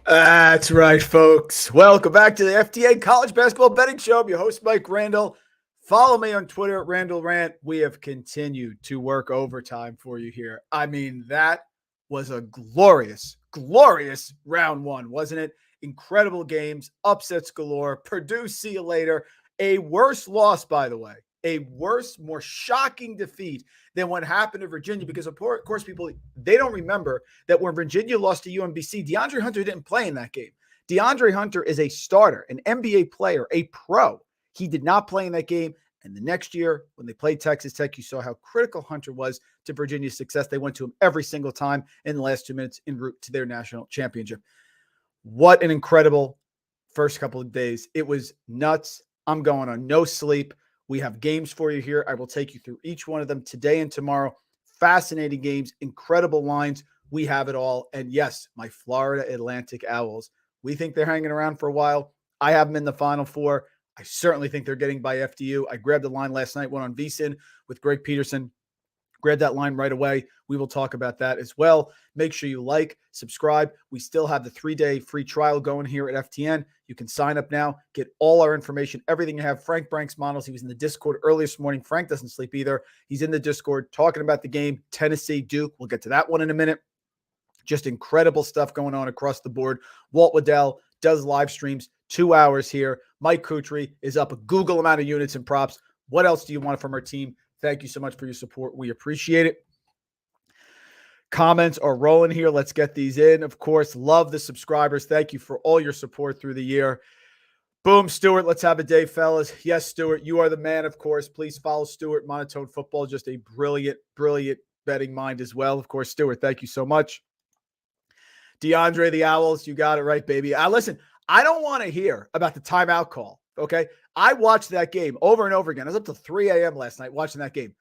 That's right, folks. Welcome back to the FTN College Basketball Betting Show. I'm your host, Mike Randle. Follow me on Twitter at Randle Rant. We have continued to work overtime for you here. I mean, that was a glorious round one, wasn't it? Incredible games, upsets galore. Purdue, see you later. A worse loss, by the way. A worse, more shocking defeat than what happened to Virginia, because of course people, they don't remember that when Virginia lost to UMBC, DeAndre Hunter didn't play in that game. DeAndre Hunter is a starter, an NBA player, a pro. He did not play in that game. And the next year, when they played Texas Tech, you saw how critical Hunter was to Virginia's success. They went to him every single time in the last 2 minutes en route to their national championship. What an incredible first couple of days. It was nuts. I'm going on no sleep. We have games for you here. I will take you through each one of them today and tomorrow. Fascinating games, incredible lines. We have it all. And yes, my Florida Atlantic Owls. We think they're hanging around for a while. I have them in the Final Four. I certainly think they're getting by FDU. I grabbed the line last night, went on VSiN with Greg Peterson. Grab that line right away. We will talk about that as well. Make sure you like, subscribe. We still have the 3-day free trial going here at FTN. You can sign up now, get all our information, everything you have. Frank Brank's models. He was in the Discord earlier this morning. Frank doesn't sleep either. He's in the Discord talking about the game, Tennessee, Duke. We'll get to that one in a minute. Just incredible stuff going on across the board. Walt Waddell does live streams, 2 hours here. Mike Kutry is up a Google amount of units and props. What else do you want from our team? Thank you so much for your support. We appreciate it. Comments are rolling here. Let's get these in. Of course, love the subscribers. Thank you for all your support through the year. Boom, Stuart. Let's have a day, fellas. Yes, Stuart, you are the man, of course. Please follow Stuart. Monotone Football, just a brilliant betting mind as well. Of course, Stuart, thank you so much. DeAndre, the Owls, you got it right, baby. Listen, I don't want to hear about the timeout call, okay? I watched that game over and over again. I was up till 3 a.m. last night watching that game.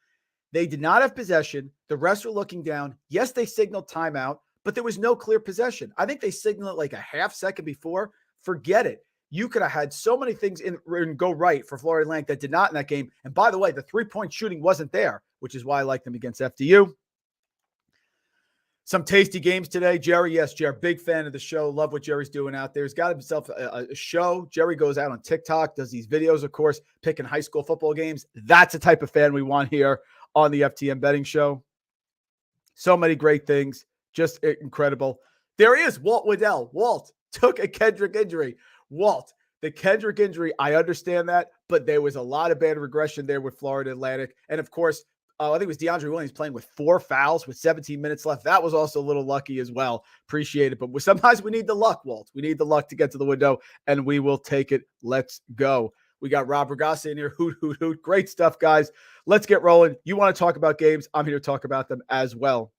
They did not have possession. The refs were looking down. Yes, they signaled timeout, but there was no clear possession. I think they signaled it like a half second before. Forget it. You could have had so many things in go right for Florida Atlantic that did not in that game. And by the way, the three-point shooting wasn't there, which is why I like them against FDU. Some tasty games today. Jerry, yes, Jerry, big fan of the show. Love what Jerry's doing out there. He's got himself a show. Jerry goes out on TikTok, does these videos, of course, picking high school football games. That's the type of fan we want here on the FTN Betting Show. So many great things. Just incredible. There he is, Walt Waddell. Walt took a Kendrick injury. Walt, the Kendrick injury, I understand that, but there was a lot of bad regression there with Florida Atlantic. And, of course, I think it was DeAndre Williams playing with 4 fouls with 17 minutes left. That was also a little lucky as well. Appreciate it. But sometimes we need the luck, Walt. We need the luck to get to the window, and we will take it. Let's go. We got Rob Ragassa in here. Hoot, hoot, hoot. Great stuff, guys. Let's get rolling. You want to talk about games? I'm here to talk about them as well.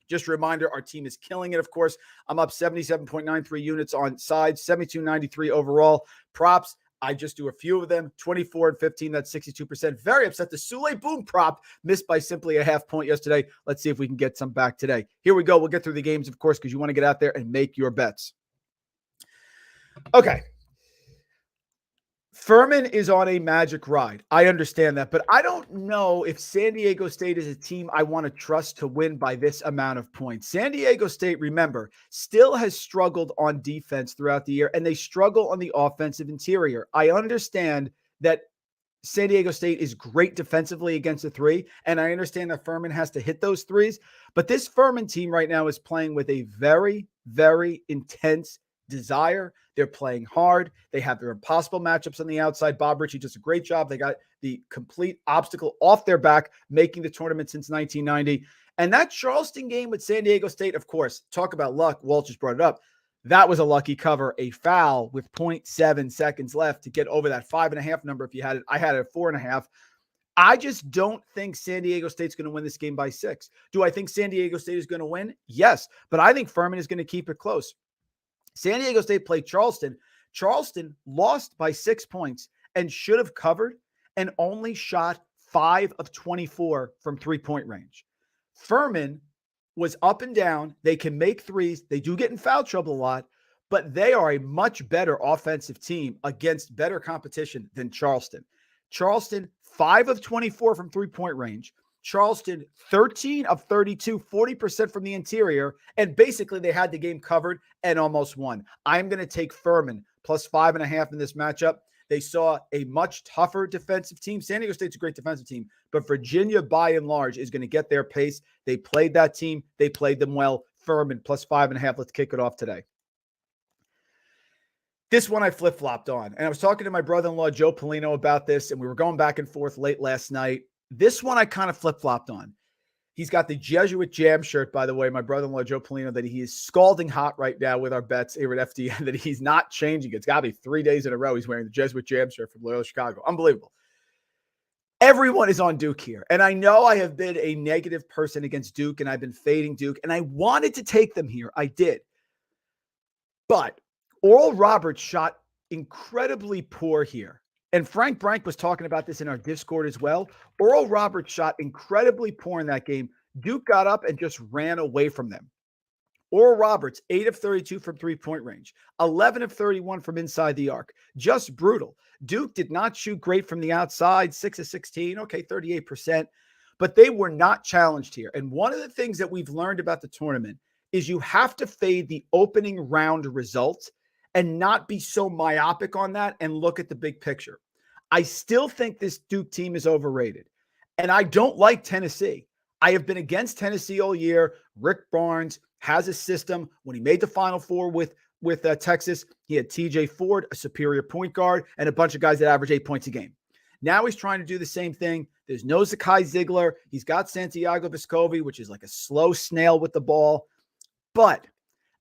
Just a reminder, our team is killing it, of course. I'm up 77.93 units on sides, 72.93 overall. Props, I just do a few of them, 24 and 15, that's 62%. Very upset. The Sule Boom prop missed by simply a half point yesterday. Let's see if we can get some back today. Here we go. We'll get through the games, of course, because you want to get out there and make your bets. Okay. Furman is on a magic ride. I understand that, but I don't know if San Diego State is a team I want to trust to win by this amount of points. San Diego State, remember, still has struggled on defense throughout the year, and they struggle on the offensive interior. I understand that San Diego State is great defensively against the three, and I understand that Furman has to hit those threes, but this Furman team right now is playing with a very, very intense desire. They're playing hard. They have their impossible matchups on the outside. Bob Ritchie does a great job. They got the complete obstacle off their back, making the tournament since 1990. And that Charleston game with San Diego State, of course, talk about luck. Walt just brought it up. That was a lucky cover, a foul with 0.7 seconds left to get over that 5.5 number. If you had it, I had it at 4.5. I just don't think San Diego State's going to win this game by 6. Do I think San Diego State is going to win? Yes, but I think Furman is going to keep it close. San Diego State played Charleston. Charleston lost by 6 points and should have covered and only shot 5 of 24 from three-point range. Furman was up and down. They can make threes. They do get in foul trouble a lot, but they are a much better offensive team against better competition than Charleston. Charleston, 5 of 24 from three-point range. Charleston 13 of 32, 40% from the interior, and basically they had the game covered and almost won. I'm going to take Furman plus 5.5 in this matchup. They saw a much tougher defensive team. San Diego State's a great defensive team, but Virginia, by and large, is going to get their pace. They played that team. They played them well. Furman plus 5.5. Let's kick it off today. This one I flip-flopped on, and I was talking to my brother-in-law, Joe Polino, about this, and we were going back and forth late last night. This one I kind of flip-flopped on. He's got the Jesuit Jam shirt, by the way, my brother-in-law, Joe Polino, that he is scalding hot right now with our bets here at FTN, that he's not changing. It's got to be 3 days in a row he's wearing the Jesuit Jam shirt from Loyola Chicago. Unbelievable. Everyone is on Duke here, and I know I have been a negative person against Duke, and I've been fading Duke, and I wanted to take them here. I did. But Oral Roberts shot incredibly poor here. And Frank Brank was talking about this in our Discord as well. Oral Roberts shot incredibly poor in that game. Duke got up and just ran away from them. Oral Roberts, 8 of 32 from three-point range, 11 of 31 from inside the arc. Just brutal. Duke did not shoot great from the outside, 6 of 16, okay, 38%. But they were not challenged here. And one of the things that we've learned about the tournament is you have to fade the opening round result and not be so myopic on that and look at the big picture. I still think this Duke team is overrated, and I don't like Tennessee. I have been against Tennessee all year. Rick Barnes has a system. When he made the Final Four with Texas, he had TJ Ford, a superior point guard, and a bunch of guys that average 8 points a game. Now he's trying to do the same thing. There's no Zakai Ziegler. He's got Santiago Vescovi, which is like a slow snail with the ball. But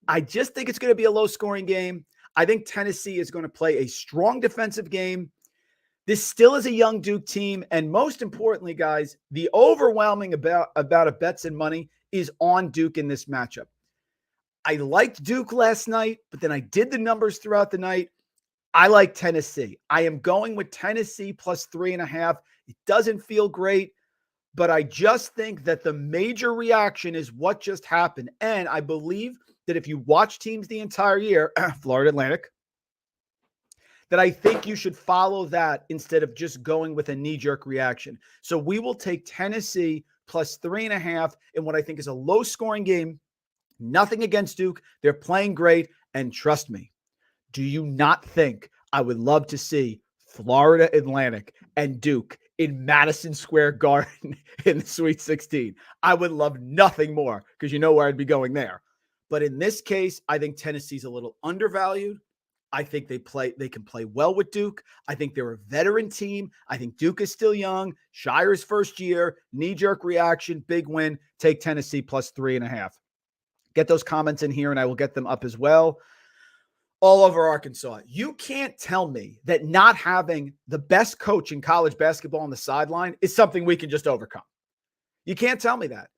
I just think it's going to be a low-scoring game. I think Tennessee is going to play a strong defensive game. This still is a young Duke team. And most importantly, guys, the overwhelming about of bets and money is on Duke in this matchup. I liked Duke last night, but then I did the numbers throughout the night. I like Tennessee. I am going with Tennessee plus 3.5. It doesn't feel great, but I just think that the major reaction is what just happened. And I believe that if you watch teams the entire year, Florida Atlantic, that I think you should follow that instead of just going with a knee-jerk reaction. So we will take Tennessee plus 3.5 in what I think is a low-scoring game. Nothing against Duke. They're playing great. And trust me, do you not think I would love to see Florida Atlantic and Duke in Madison Square Garden in the Sweet 16? I would love nothing more because you know where I'd be going there. But in this case, I think Tennessee's a little undervalued. I think they can play well with Duke. I think they're a veteran team. I think Duke is still young. Shire's first year, knee-jerk reaction, big win. Take Tennessee plus 3.5. Get those comments in here, and I will get them up as well. All over Arkansas. You can't tell me that not having the best coach in college basketball on the sideline is something we can just overcome. You can't tell me that.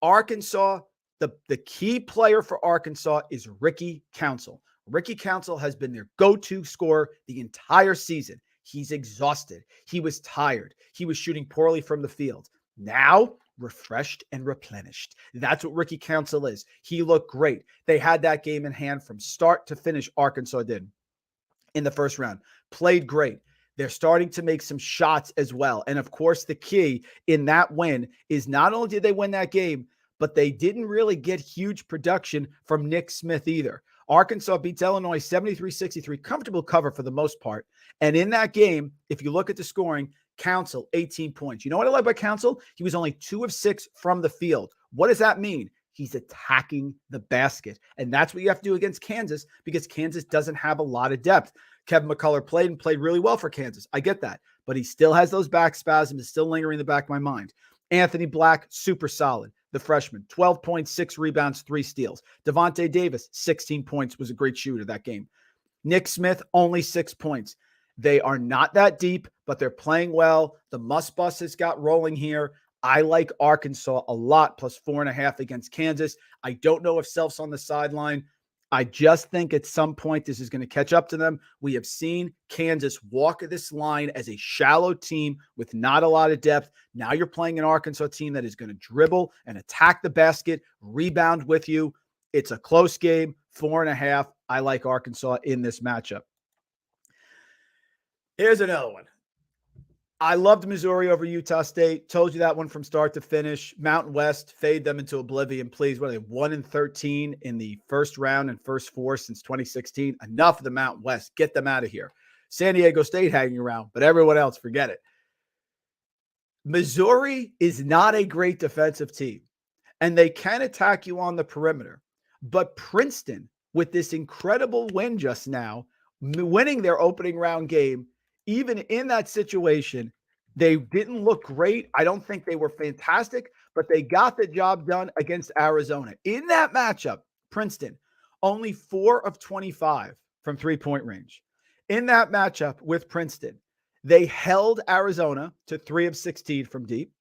Arkansas, the key player for Arkansas is Ricky Council. Ricky Council has been their go-to scorer the entire season. He's exhausted. He was tired. He was shooting poorly from the field. Now, refreshed and replenished. That's what Ricky Council is. He looked great. They had that game in hand from start to finish. Arkansas did in the first round. Played great. They're starting to make some shots as well. And of course, the key in that win is not only did they win that game, but they didn't really get huge production from Nick Smith either. Arkansas beats Illinois 73-63, comfortable cover for the most part. And in that game, if you look at the scoring, Council, 18 points. You know what I like about Council? He was only 2 of 6 from the field. What does that mean? He's attacking the basket. And that's what you have to do against Kansas because Kansas doesn't have a lot of depth. Kevin McCullough played really well for Kansas. I get that. But he still has those back spasms. It's still lingering in the back of my mind. Anthony Black, super solid. The freshman, 12 points, 6 rebounds, 3 steals. Devontae Davis, 16 points, was a great shooter that game. Nick Smith, only 6 points. They are not that deep, but they're playing well. The Must Bus has got rolling here. I like Arkansas a lot, plus 4.5 against Kansas. I don't know if Self's on the sideline. I just think at some point this is going to catch up to them. We have seen Kansas walk this line as a shallow team with not a lot of depth. Now you're playing an Arkansas team that is going to dribble and attack the basket, rebound with you. It's a close game, 4.5. I like Arkansas in this matchup. Here's another one. I loved Missouri over Utah State. Told you that one from start to finish. Mountain West, fade them into oblivion, please. What are they, 1-13 in the first round and first four since 2016? Enough of the Mountain West. Get them out of here. San Diego State hanging around, but everyone else, forget it. Missouri is not a great defensive team, and they can attack you on the perimeter. But Princeton, with this incredible win just now, winning their opening round game, even in that situation, they didn't look great. I don't think they were fantastic, but they got the job done against Arizona. In that matchup, Princeton, only 4 of 25 from three-point range. In that matchup with Princeton, they held Arizona to 3 of 16 from deep,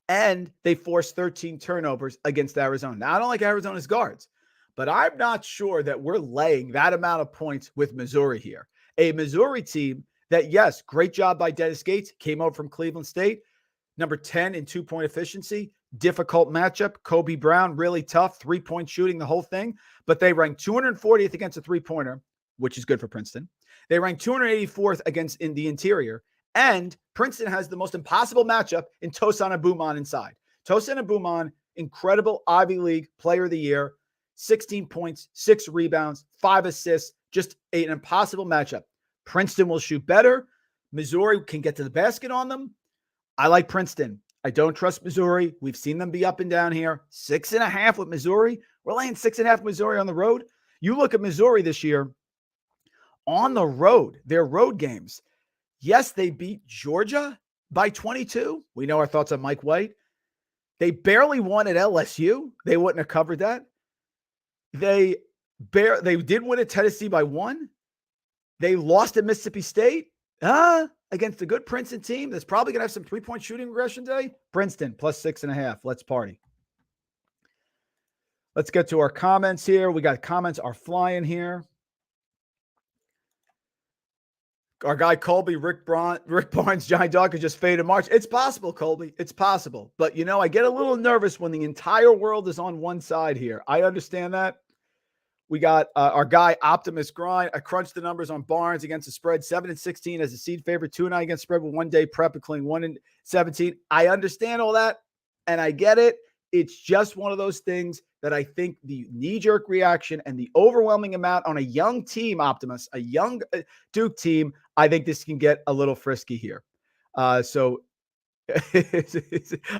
and they forced 13 turnovers against Arizona. Now, I don't like Arizona's guards, but I'm not sure that we're laying that amount of points with Missouri here. A Missouri team that, yes, great job by Dennis Gates, came over from Cleveland State, number 10 in two-point efficiency, difficult matchup. Kobe Brown, really tough, three-point shooting, the whole thing, but they ranked 240th against a three-pointer, which is good for Princeton. They ranked 284th in the interior, and Princeton has the most impossible matchup in Tosan Abuman inside. Tosan Abuman, incredible Ivy League player of the year, 16 points, 6 rebounds, 5 assists, just an impossible matchup. Princeton will shoot better. Missouri can get to the basket on them. I like Princeton. I don't trust Missouri. We've seen them be up and down here. 6.5 with Missouri. We're laying 6.5 with Missouri on the road. You look at Missouri this year on the road, their road games. Yes, they beat Georgia by 22. We know our thoughts on Mike White. They barely won at LSU. They wouldn't have covered that. They did win at Tennessee by 1. They lost at Mississippi State against a good Princeton team that's probably going to have some three-point shooting regression today. Princeton plus 6.5. Let's party. Let's get to our comments here. We got comments are flying here. Our guy Colby, Rick Barnes, Giant Dog, just faded March. It's possible, Colby. It's possible. But, I get a little nervous when the entire world is on one side here. I understand that. We got our guy Optimus Grind. I crunched the numbers on Barnes against the spread. 7-16 as a seed favorite. 2-9 against spread with 1 day prep, including 1-17. I understand all that, and I get it. It's just one of those things that I think the knee-jerk reaction and the overwhelming amount on a young team, Optimus, a young Duke team, I think this can get a little frisky here. So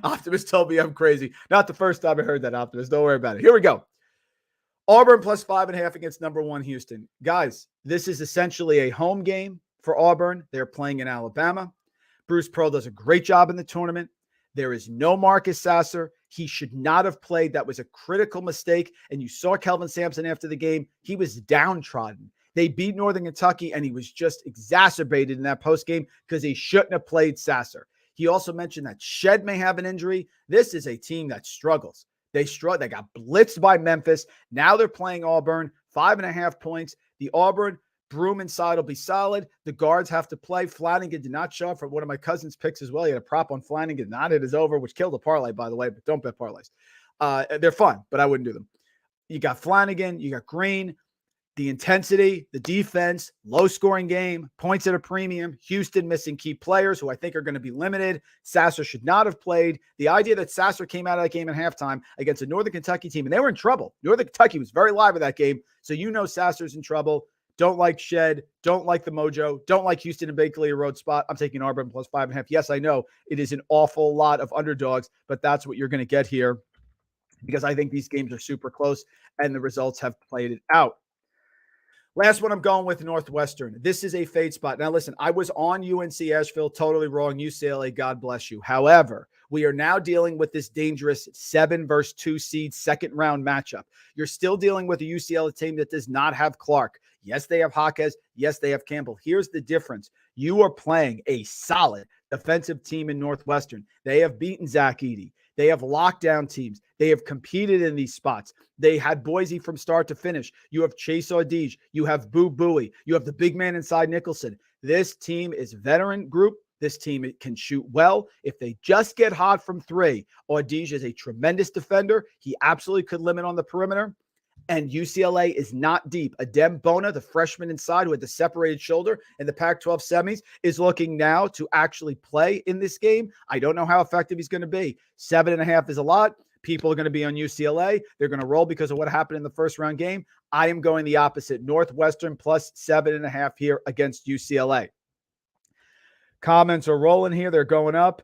Optimus told me I'm crazy. Not the first time I heard that, Optimus. Don't worry about it. Here we go. Auburn plus 5.5 against number 1 Houston. Guys, this is essentially a home game for Auburn. They're playing in Alabama. Bruce Pearl does a great job in the tournament. There is no Marcus Sasser. He should not have played. That was a critical mistake. And you saw Kelvin Sampson after the game. He was downtrodden. They beat Northern Kentucky, and he was just exacerbated in that postgame because he shouldn't have played Sasser. He also mentioned that Shed may have an injury. This is a team that struggles. They got blitzed by Memphis. Now they're playing Auburn, 5.5 points. The Auburn Broom inside will be solid. The guards have to play. Flanagan did not show up for one of my cousin's picks as well. He had a prop on Flanagan. Not it is over, which killed a parlay, by the way, but don't bet parlays. They're fun, but I wouldn't do them. You got Flanagan. You got Green. The intensity, the defense, low-scoring game, points at a premium. Houston missing key players who I think are going to be limited. Sasser should not have played. The idea that Sasser came out of that game at halftime against a Northern Kentucky team, and they were in trouble. Northern Kentucky was very live in that game, so Sasser's in trouble. Don't like Shed. Don't like the mojo. Don't like Houston and Bakley a road spot. I'm taking Auburn plus 5.5. Yes, I know it is an awful lot of underdogs, but that's what you're going to get here because I think these games are super close, and the results have played it out. Last one I'm going with Northwestern. This is a fade spot. Now, listen, I was on UNC Asheville, totally wrong. UCLA, God bless you. However, we are now dealing with this dangerous 7 versus 2 seed second round matchup. You're still dealing with a UCLA team that does not have Clark. Yes, they have Jaquez. Yes, they have Campbell. Here's the difference. You are playing a solid defensive team in Northwestern. They have beaten Zach Edey. They have lockdown teams. They have competed in these spots. They had Boise from start to finish. You have Chase Audige. You have Boo Buie. You have the big man inside Nicholson. This team is veteran group. This team can shoot well. If they just get hot from 3, Audige is a tremendous defender. He absolutely could limit on the perimeter. And UCLA is not deep. Adem Bona, the freshman inside who had the separated shoulder in the Pac-12 semis, is looking now to actually play in this game. I don't know how effective he's going to be. 7.5 is a lot. People are going to be on UCLA. They're going to roll because of what happened in the first round game. I am going the opposite. Northwestern plus 7.5 here against UCLA. Comments are rolling here. They're going up.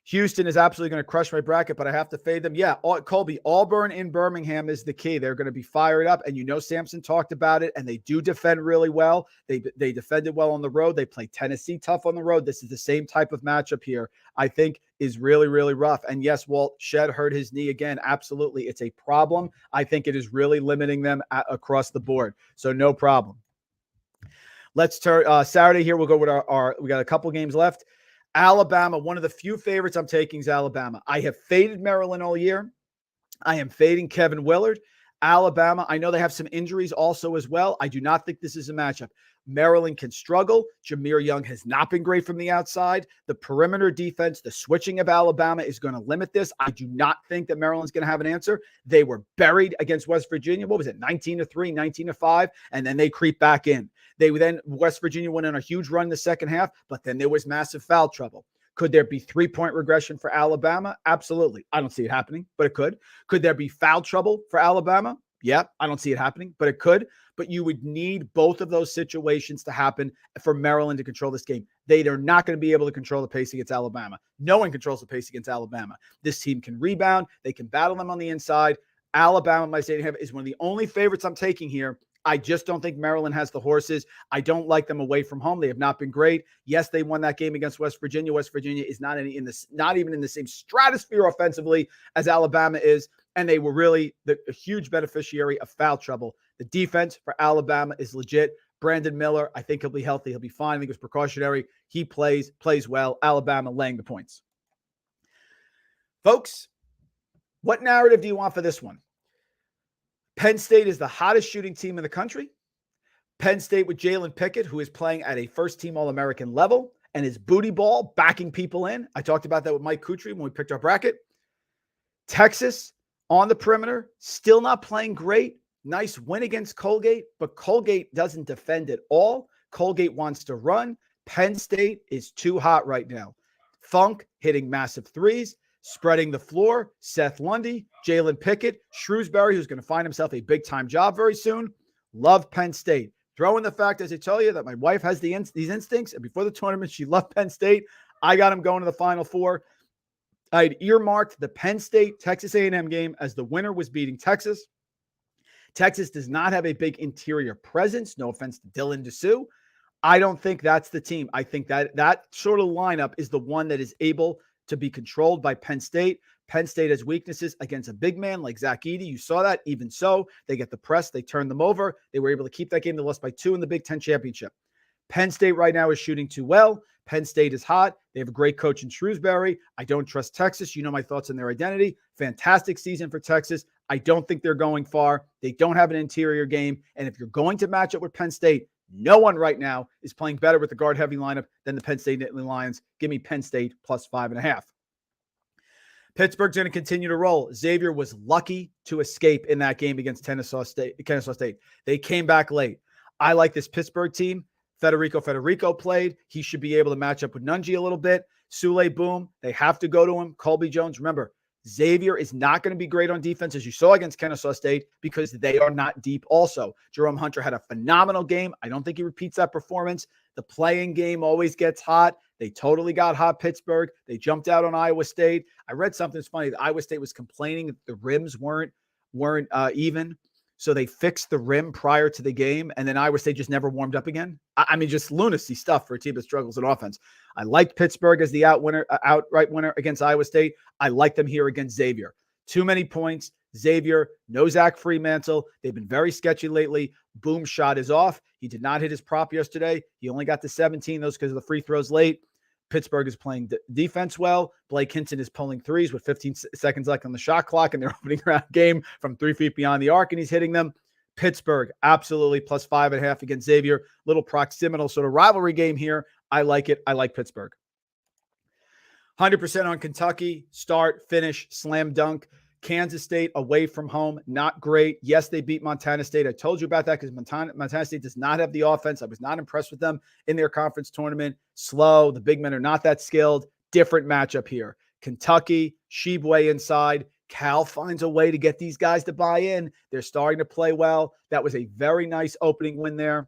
Houston is absolutely going to crush my bracket, but I have to fade them. Yeah, Colby, Auburn in Birmingham is the key. They're going to be fired up, and Sampson talked about it, and they do defend really well. They defended well on the road. They play Tennessee tough on the road. This is the same type of matchup here, I think, is really, really rough. And yes, Walt Shed hurt his knee again. Absolutely. It's a problem. I think it is really limiting them across the board. So no problem. Let's turn Saturday here. We'll go with we got a couple games left. Alabama, one of the few favorites I'm taking is Alabama. I have faded Maryland all year. I am fading Kevin Willard. Alabama, I know they have some injuries also as well. I do not think this is a matchup. Maryland can struggle. Jameer Young has not been great from the outside. The perimeter defense, the switching of Alabama is going to limit this. I do not think that Maryland's going to have an answer. They were buried against West Virginia. What was it? 19-3, 19-5, and then they creep back in. West Virginia went on a huge run in the second half, but then there was massive foul trouble. Could there be 3-point regression for Alabama? Absolutely. I don't see it happening, but it could. Could there be foul trouble for Alabama? Yeah, I don't see it happening, but it could. But you would need both of those situations to happen for Maryland to control this game. They are not going to be able to control the pace against Alabama. No one controls the pace against Alabama. This team can rebound. They can battle them on the inside. Alabama, my stadium is one of the only favorites I'm taking here. I just don't think Maryland has the horses. I don't like them away from home. They have not been great. Yes, they won that game against West Virginia. West Virginia is not even in the same stratosphere offensively as Alabama is, and they were really a huge beneficiary of foul trouble. The defense for Alabama is legit. Brandon Miller, I think he'll be healthy. He'll be fine. I think it was precautionary. He plays well. Alabama laying the points. Folks, what narrative do you want for this one? Penn State is the hottest shooting team in the country. Penn State with Jalen Pickett, who is playing at a first-team All-American level, and his booty ball backing people in. I talked about that with Mike Kutry when we picked our bracket. Texas on the perimeter, still not playing great. Nice win against Colgate, but Colgate doesn't defend at all. Colgate wants to run. Penn State is too hot right now. Funk hitting massive threes. Spreading the floor, Seth Lundy, Jalen Pickett, Shrewsbury, who's going to find himself a big-time job very soon. Love Penn State. Throw in the fact, as I tell you, that my wife has these instincts, and before the tournament, she loved Penn State. I got him going to the Final Four. I had earmarked the Penn State-Texas A&M game as the winner was beating Texas. Texas does not have a big interior presence. No offense to Dylan Dessou. I don't think that's the team. I think that sort of lineup is the one that is able to be controlled by Penn State. Penn State has weaknesses against a big man like Zach Edey. You saw that. Even so, they get the press. They turn them over. They were able to keep that game. They lost by 2 in the Big Ten championship. Penn State right now is shooting too well. Penn State is hot. They have a great coach in Shrewsbury. I don't trust Texas. You know my thoughts on their identity. Fantastic season for Texas. I don't think they're going far. They don't have an interior game. And if you're going to match up with Penn State, no one right now is playing better with the guard-heavy lineup than the Penn State Nittany Lions. Give me Penn State plus 5.5. Pittsburgh's going to continue to roll. Xavier was lucky to escape in that game against Kennesaw State. They came back late. I like this Pittsburgh team. Federico played. He should be able to match up with Nunji a little bit. Sule Boom, they have to go to him. Colby Jones, remember, Xavier is not going to be great on defense, as you saw against Kennesaw State, because they are not deep also. Jerome Hunter had a phenomenal game. I don't think he repeats that performance. The playing game always gets hot. They totally got hot, Pittsburgh. They jumped out on Iowa State. I read something that's funny. Iowa State was complaining that the rims weren't even. So they fixed the rim prior to the game, and then Iowa State just never warmed up again. I mean, just lunacy stuff for a team that struggles in offense. I liked Pittsburgh as the outright winner against Iowa State. I like them here against Xavier. Too many points. Xavier, no Zach Freemantle. They've been very sketchy lately. Boom shot is off. He did not hit his prop yesterday. He only got to 17, those because of the free throws late. Pittsburgh is playing defense well. Blake Hinton is pulling threes with 15 seconds left on the shot clock in their opening round game from 3 feet beyond the arc, and he's hitting them. Pittsburgh, absolutely, plus 5.5 against Xavier. Little proximal sort of rivalry game here. I like it. I like Pittsburgh. 100% on Kentucky. Start, finish, slam dunk. Kansas State away from home, not great. Yes, they beat Montana State. I told you about that because Montana State does not have the offense. I was not impressed with them in their conference tournament. Slow. The big men are not that skilled. Different matchup here. Kentucky, Sheboygan inside. Cal finds a way to get these guys to buy in. They're starting to play well. That was a very nice opening win there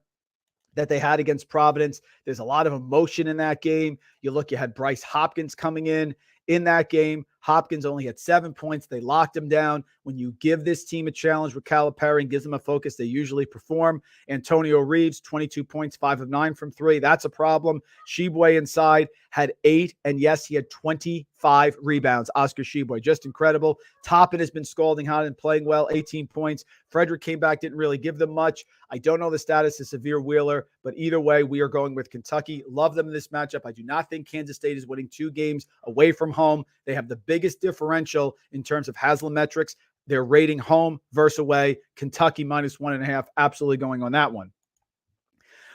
that they had against Providence. There's a lot of emotion in that game. You had Bryce Hopkins coming in that game. Hopkins only had 7 points. They locked him down. When you give this team a challenge with Calipari and gives them a focus, they usually perform. Antonio Reeves, 22 points, 5 of 9 from 3. That's a problem. Sheboygan inside had 8, and yes, he had 25 rebounds. Oscar Sheboygan, just incredible. Toppin has been scalding hot and playing well, 18 points. Frederick came back, didn't really give them much. I don't know the status of Severe Wheeler, but either way, we are going with Kentucky. Love them in this matchup. I do not think Kansas State is winning 2 games away from home. They have the biggest differential in terms of Haslam metrics. They're rating home versus away. Kentucky -1.5. Absolutely going on that one.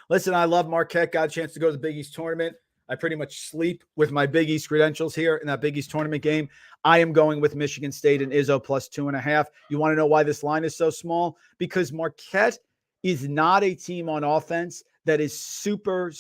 Listen, I love Marquette. Got a chance to go to the Big East tournament. I pretty much sleep with my Big East credentials here in that Big East tournament game. I am going with Michigan State and Izzo +2.5. You want to know why this line is so small? Because Marquette is not a team on offense that is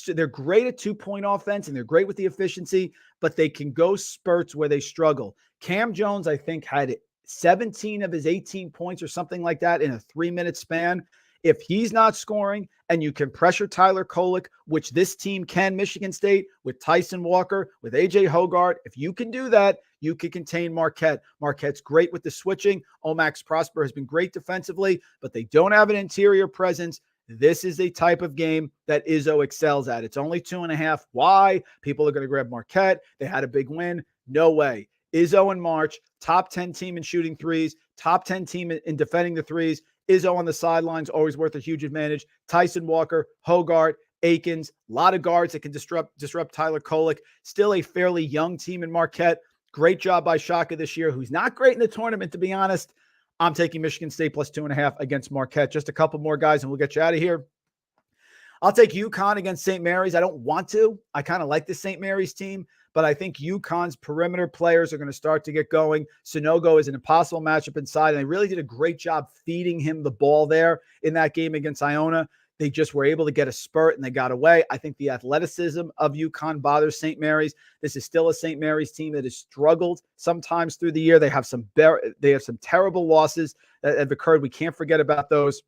they're great at 2-point offense and they're great with the efficiency, but they can go spurts where they struggle. Cam Jones, I think, had 17 of his 18 points or something like that in a 3-minute span. If he's not scoring and you can pressure Tyler Kolek, which this team can, Michigan State, with Tyson Walker, with A.J. Hogarth, if you can do that, you can contain Marquette. Marquette's great with the switching. Omax Prosper has been great defensively, but they don't have an interior presence. This is a type of game that Izzo excels at. It's only 2.5. Why? People are going to grab Marquette. They had a big win. No way. Izzo in March, top 10 team in shooting threes, top 10 team in defending the threes. Izzo on the sidelines, always worth a huge advantage. Tyson Walker, Hogarth, Akins, a lot of guards that can disrupt Tyler Kolek. Still a fairly young team in Marquette. Great job by Shaka this year, who's not great in the tournament, to be honest. I'm taking Michigan State +2.5 against Marquette. Just a couple more guys, and we'll get you out of here. I'll take UConn against St. Mary's. I don't want to. I kind of like the St. Mary's team, but I think UConn's perimeter players are going to start to get going. Sonogo is an impossible matchup inside, and they really did a great job feeding him the ball there in that game against Iona. They just were able to get a spurt, and they got away. I think the athleticism of UConn bothers St. Mary's. This is still a St. Mary's team that has struggled sometimes through the year. They have some terrible losses that have occurred. We can't forget about those.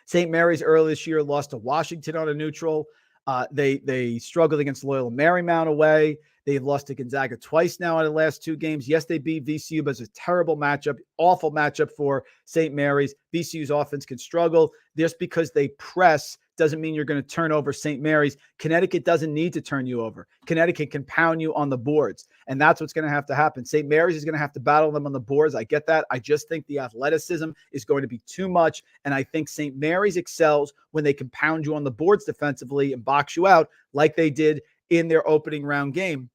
St. Mary's earlier this year lost to Washington on a neutral. They struggled against Loyola Marymount away. They've lost to Gonzaga twice now in the last 2 games. Yes, they beat VCU, but it's a terrible matchup, awful matchup for St. Mary's. VCU's offense can struggle. Just because they press doesn't mean you're going to turn over St. Mary's. Connecticut doesn't need to turn you over. Connecticut can pound you on the boards, and that's what's going to have to happen. St. Mary's is going to have to battle them on the boards. I get that. I just think the athleticism is going to be too much, and I think St. Mary's excels when they can pound you on the boards defensively and box you out like they did in their opening round game.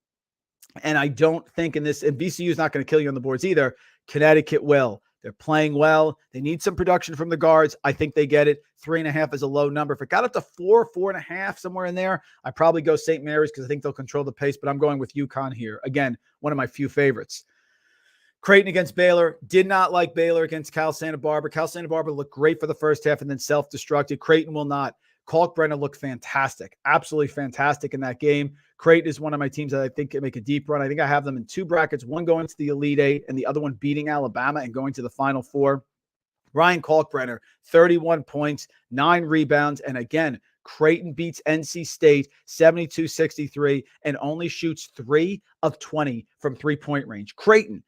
And I don't think and VCU is not going to kill you on the boards either. Connecticut will. They're playing well. They need some production from the guards. I think they get it. 3.5 is a low number. If it got up to 4.5, somewhere in there, I'd probably go St. Mary's because I think they'll control the pace, but I'm going with UConn here. Again, one of my few favorites. Creighton against Baylor. Did not like Baylor against Cal Santa Barbara. Cal Santa Barbara looked great for the first half and then self-destructed. Creighton will not. Kalkbrenner looked fantastic, absolutely fantastic in that game. Creighton is one of my teams that I think can make a deep run. I think I have them in 2 brackets, one going to the Elite Eight and the other one beating Alabama and going to the Final Four. Ryan Kalkbrenner, 31 points, 9 rebounds. And again, Creighton beats NC State 72-63 and only shoots 3 of 20 from 3-point range. Creighton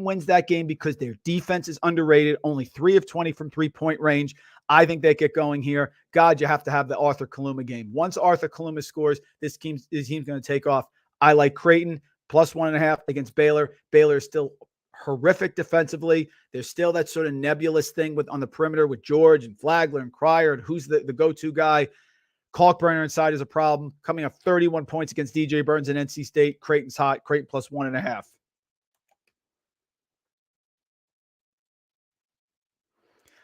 wins that game because their defense is underrated, only 3 of 20 from 3-point range. I think they get going here. God, you have to have the Arthur Kaluma game. Once Arthur Kaluma scores, this team's going to take off. I like Creighton +1.5 against Baylor. Baylor is still horrific defensively. There's still that sort of nebulous thing on the perimeter with George and Flagler and Cryer and who's the go-to guy. Kalkbrenner inside is a problem. Coming up 31 points against DJ Burns and NC State. Creighton's hot. Creighton +1.5.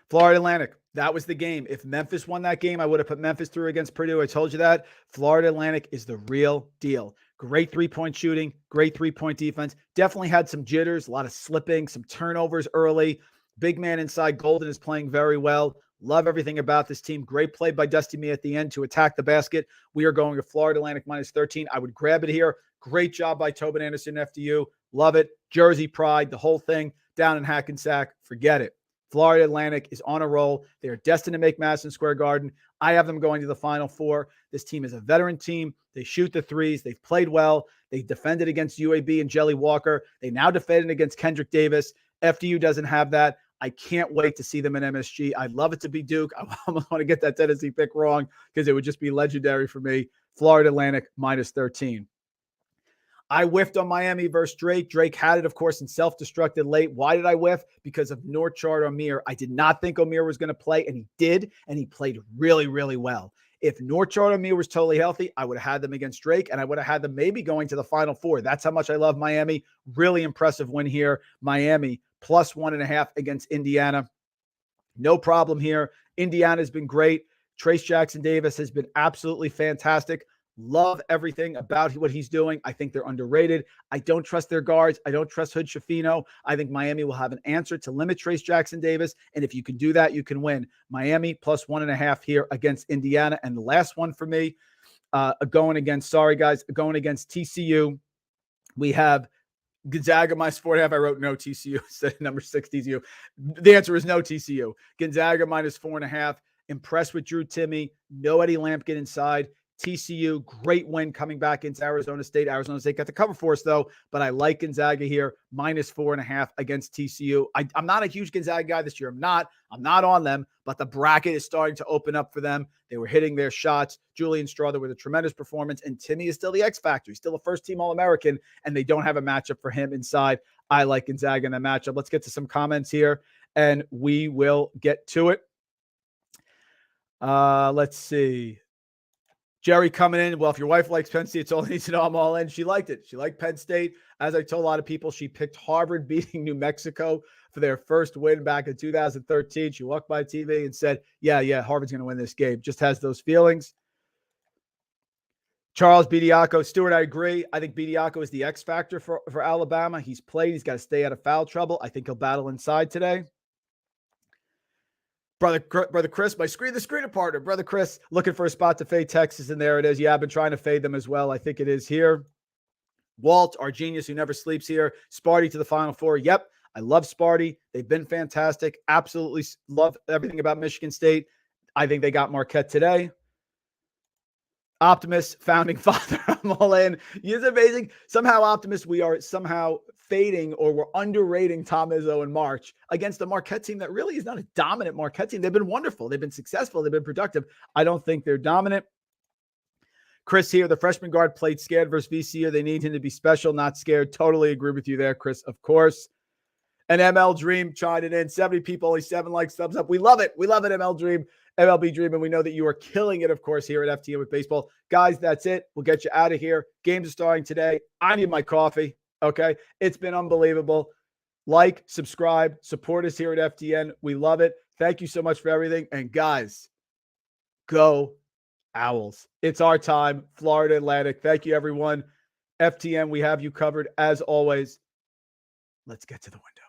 Florida Atlantic. That was the game. If Memphis won that game, I would have put Memphis through against Purdue. I told you that. Florida Atlantic is the real deal. Great three-point shooting, great three-point defense. Definitely had some jitters, a lot of slipping, some turnovers early. Big man inside Golden is playing very well. Love everything about this team. Great play by Dusty Me at the end to attack the basket. We are going to Florida Atlantic -13. I would grab it here. Great job by Tobin Anderson, FDU. Love it. Jersey pride, the whole thing down in Hackensack. Forget it. Florida Atlantic is on a roll. They are destined to make Madison Square Garden. I have them going to the Final Four. This team is a veteran team. They shoot the threes. They've played well. They defended against UAB and Jelly Walker. They now defended against Kendrick Davis. FDU doesn't have that. I can't wait to see them in MSG. I'd love it to be Duke. I almost want to get that Tennessee pick wrong because it would just be legendary for me. Florida Atlantic -13. I whiffed on Miami versus Drake. Drake had it, of course, and self-destructed late. Why did I whiff? Because of Norchard Amir. I did not think Amir was going to play, and he did, and he played really, really well. If Norchard Amir was totally healthy, I would have had them against Drake, and I would have had them maybe going to the Final Four. That's how much I love Miami. Really impressive win here. Miami +1.5 against Indiana. No problem here. Indiana's been great. Trace Jackson Davis has been absolutely fantastic. Love everything about what he's doing. I think they're underrated. I don't trust their guards. I don't trust Hood Schifino. I think Miami will have an answer to limit Trace Jackson Davis. And if you can do that, you can win. Miami +1.5 here against Indiana. And the last one for me, going against TCU. We have Gonzaga -4.5. I wrote no TCU instead of number 6 TCU. The answer is no TCU. Gonzaga -4.5. Impressed with Drew Timme. No Eddie Lampkin inside. TCU, great win coming back into Arizona State. Arizona State got the cover for us, though, but I like Gonzaga here, -4.5 against TCU. I'm not a huge Gonzaga guy this year. I'm not on them, but the bracket is starting to open up for them. They were hitting their shots. Julian Strother with a tremendous performance, and Timme is still the X factor. He's still a first-team All-American, and they don't have a matchup for him inside. I like Gonzaga in that matchup. Let's get to some comments here, and we will get to it. Let's see. Jerry coming in. Well, if your wife likes Penn State, it's all you need to know. I'm all in. She liked it. She liked Penn State. As I told a lot of people, she picked Harvard beating New Mexico for their first win back in 2013. She walked by TV and said, yeah, Harvard's going to win this game. Just has those feelings. Charles Bediaco. Stewart, I agree. I think Bediaco is the X factor for Alabama. He's played. He's got to stay out of foul trouble. I think he'll battle inside today. Brother Chris, the screener partner. Brother Chris, looking for a spot to fade Texas, and there it is. Yeah, I've been trying to fade them as well. I think it is here. Walt, our genius who never sleeps here. Sparty to the Final Four. Yep, I love Sparty. They've been fantastic. Absolutely love everything about Michigan State. I think they got Marquette today. Optimus, founding father. I'm all in. He's amazing. Somehow, Optimus, we are somehow fading or we're underrating Tom Izzo in March against a Marquette team that really is not a dominant Marquette team. They've been wonderful. They've been successful. They've been productive. I don't think they're dominant. Chris here, the freshman guard played scared versus VCU. They need him to be special, not scared. Totally agree with you there, Chris, of course. And ML Dream chimed it in. 70 people, only 7 likes, thumbs up. We love it. We love it, ML Dream. MLB Dream, and we know that you are killing it, of course, here at FTN with baseball. Guys, that's it. We'll get you out of here. Games are starting today. I need my coffee, okay? It's been unbelievable. Like, subscribe, support us here at FTN. We love it. Thank you so much for everything. And guys, go Owls. It's our time. Florida Atlantic. Thank you, everyone. FTN, we have you covered as always. Let's get to the window.